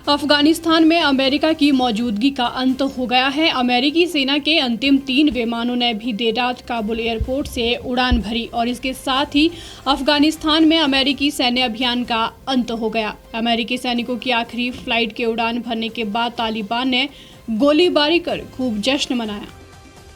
अफगानिस्तान में अमेरिका की मौजूदगी का अंत हो गया है। अमेरिकी सेना के अंतिम 3 विमानों ने भी देर रात काबुल एयरपोर्ट से उड़ान भरी और इसके साथ ही अफगानिस्तान में अमेरिकी सैन्य अभियान का अंत हो गया। अमेरिकी सैनिकों की आखिरी फ्लाइट के उड़ान भरने के बाद तालिबान ने गोलीबारी कर खूब जश्न मनाया।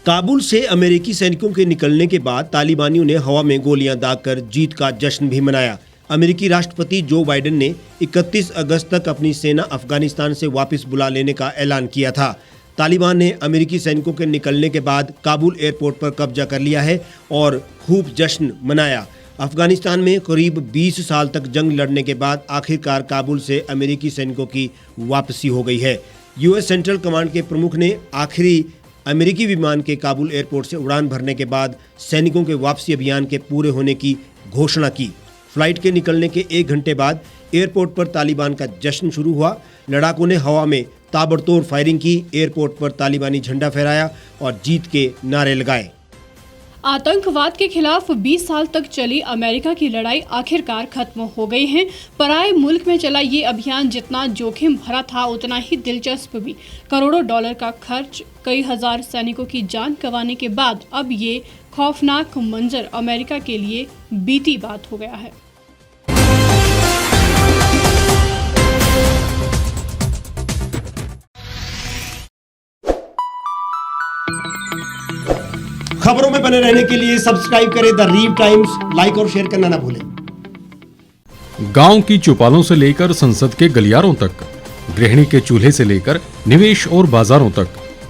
काबुल से अमेरिकी सैनिकों के निकलने के बाद तालिबानियों ने हवा में गोलियां दागकर जीत का जश्न भी मनाया। अमेरिकी राष्ट्रपति जो बाइडेन ने 31 अगस्त तक अपनी सेना अफगानिस्तान से वापस बुला लेने का ऐलान किया था। तालिबान ने अमेरिकी सैनिकों के निकलने के बाद काबुल एयरपोर्ट पर कब्जा कर लिया है और खूब जश्न मनाया। अफगानिस्तान में करीब 20 साल तक जंग लड़ने के बाद आखिरकार काबुल से अमेरिकी सैनिकों की वापसी हो गई है। यूएस सेंट्रल कमांड के प्रमुख ने आखिरी अमेरिकी विमान के काबुल एयरपोर्ट से उड़ान भरने के बाद सैनिकों के वापसी अभियान के पूरे होने की घोषणा की। फ्लाइट के निकलने के 1 घंटे बाद एयरपोर्ट पर तालिबान का जश्न शुरू हुआ। लड़ाकों ने हवा में ताबड़तोड़ फायरिंग की, एयरपोर्ट पर तालिबानी झंडा फहराया और जीत के नारे लगाए। आतंकवाद के खिलाफ 20 साल तक चली अमेरिका की लड़ाई आखिरकार खत्म हो गई है। पराए मुल्क में चला ये अभियान जितना जोखिम भरा था उतना ही दिलचस्प भी। करोड़ों डॉलर का खर्च, कई हजार सैनिकों की जान गंवाने के बाद अब ये खौफनाक मंजर अमेरिका के लिए बीती बात हो गया है। खबरों में बने रहने के लिए सब्सक्राइब करें द रीव टाइम्स, लाइक और शेयर करना ना भूलें। गांव की चौपालों से लेकर संसद के गलियारों तक, गृहिणी के चूल्हे से लेकर निवेश और बाजारों तक,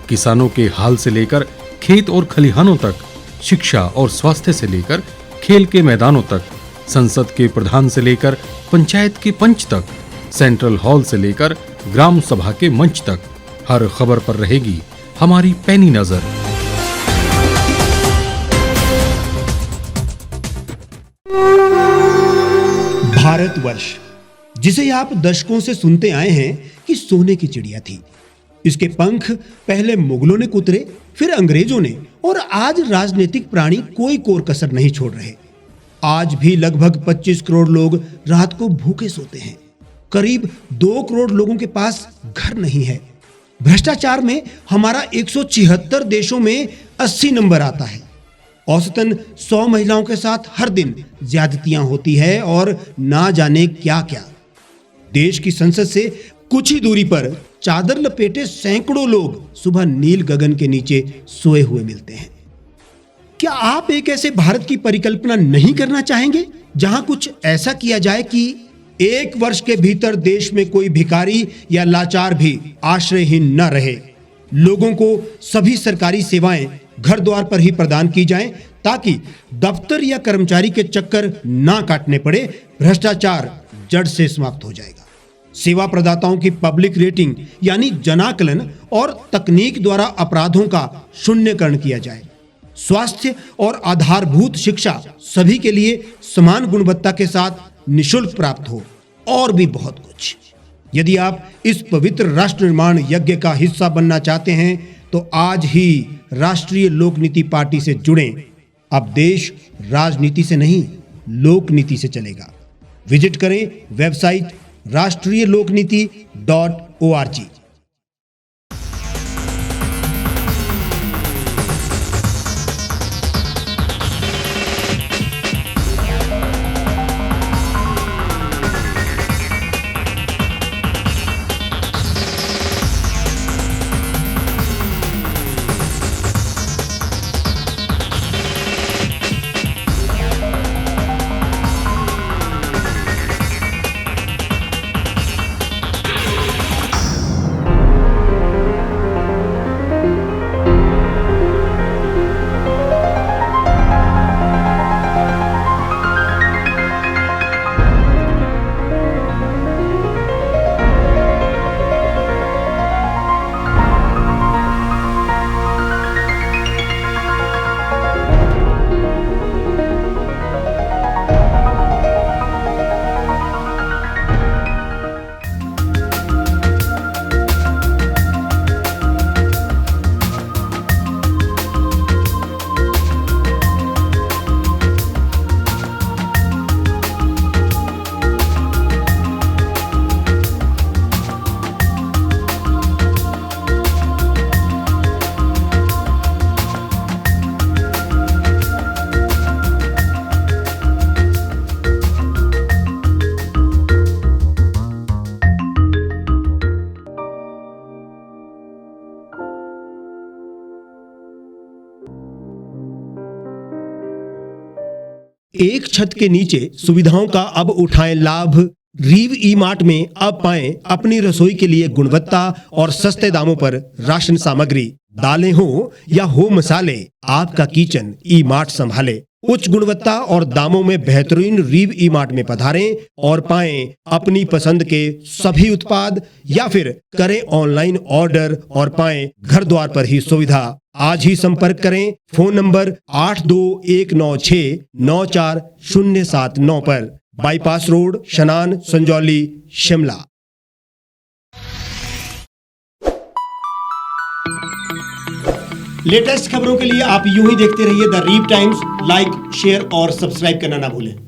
किसानों के हाल से लेकर खेत और खलिहानों तक, शिक्षा और स्वास्थ्य से लेकर खेल के मैदानों तक, संसद के प्रधान से लेकर पंचायत के पंच तक, सेंट्रल हॉल से लेकर ग्राम सभा के मंच तक, हर खबर पर रहेगी हमारी पैनी नजर। भारतवर्ष, जिसे आप दशकों से सुनते आए हैं कि सोने की चिड़िया थी। इसके पंख पहले मुगलों ने कुतरे, फिर अंग्रेजों ने, और आज राजनीतिक प्राणी कोई कोर कसर नहीं छोड़ रहे। आज भी लगभग 25 करोड़ लोग रात को भूखे सोते हैं। करीब 2 करोड़ लोगों के पास घर नहीं है। भ्रष्टाचार में हमारा 176 देशों में 80 नंबर आता है। औसतन 100 महिलाओं के साथ हर दिन ज्यादतियां होती है और ना जाने क्या क्या। देश की संसद से कुछ ही दूरी पर चादर लपेटे सैकड़ों लोग सुबह नील गगन के नीचे सोए हुए मिलते हैं। क्या आप एक ऐसे भारत की परिकल्पना नहीं करना चाहेंगे जहां कुछ ऐसा किया जाए कि 1 वर्ष के भीतर देश में कोई भिखारी या लाचार भी आश्रयहीन न रहे? लोगों को सभी सरकारी सेवाएं घर द्वार पर ही प्रदान की जाएं ताकि दफ्तर या कर्मचारी के चक्कर ना काटने पड़े। भ्रष्टाचार जड़ से समाप्त हो जाएगा। सेवा प्रदाताओं की पब्लिक रेटिंग यानी जनाकलन और तकनीक द्वारा अपराधों का शून्यकरण किया जाए। स्वास्थ्य और आधारभूत शिक्षा सभी के लिए समान गुणवत्ता के साथ निःशुल्क प्राप्त हो, और भी बहुत कुछ। यदि आप इस पवित्र राष्ट्र निर्माण यज्ञ का हिस्सा बनना चाहते हैं तो आज ही राष्ट्रीय लोक नीति पार्टी से जुड़ें। अब देश राजनीति से नहीं, लोक नीति से चलेगा। विजिट करें वेबसाइट rashtriyalokniti.org। एक छत के नीचे सुविधाओं का अब उठाएं लाभ। रीव ई मार्ट में अब पाएं अपनी रसोई के लिए गुणवत्ता और सस्ते दामों पर राशन सामग्री। दालें हो या हो मसाले, आपका किचन ई मार्ट संभाले। उच्च गुणवत्ता और दामों में बेहतरीन रीव ई मार्ट में पधारें और पाएं अपनी पसंद के सभी उत्पाद, या फिर करें ऑनलाइन ऑर्डर और पाएं घर द्वार पर ही सुविधा। आज ही संपर्क करें फोन नंबर 8219694079 पर, बाईपास रोड, शनान, संजौली, शिमला। लेटेस्ट खबरों के लिए आप यूं ही देखते रहिए द रीव टाइम्स। लाइक, शेयर और सब्सक्राइब करना ना भूलें।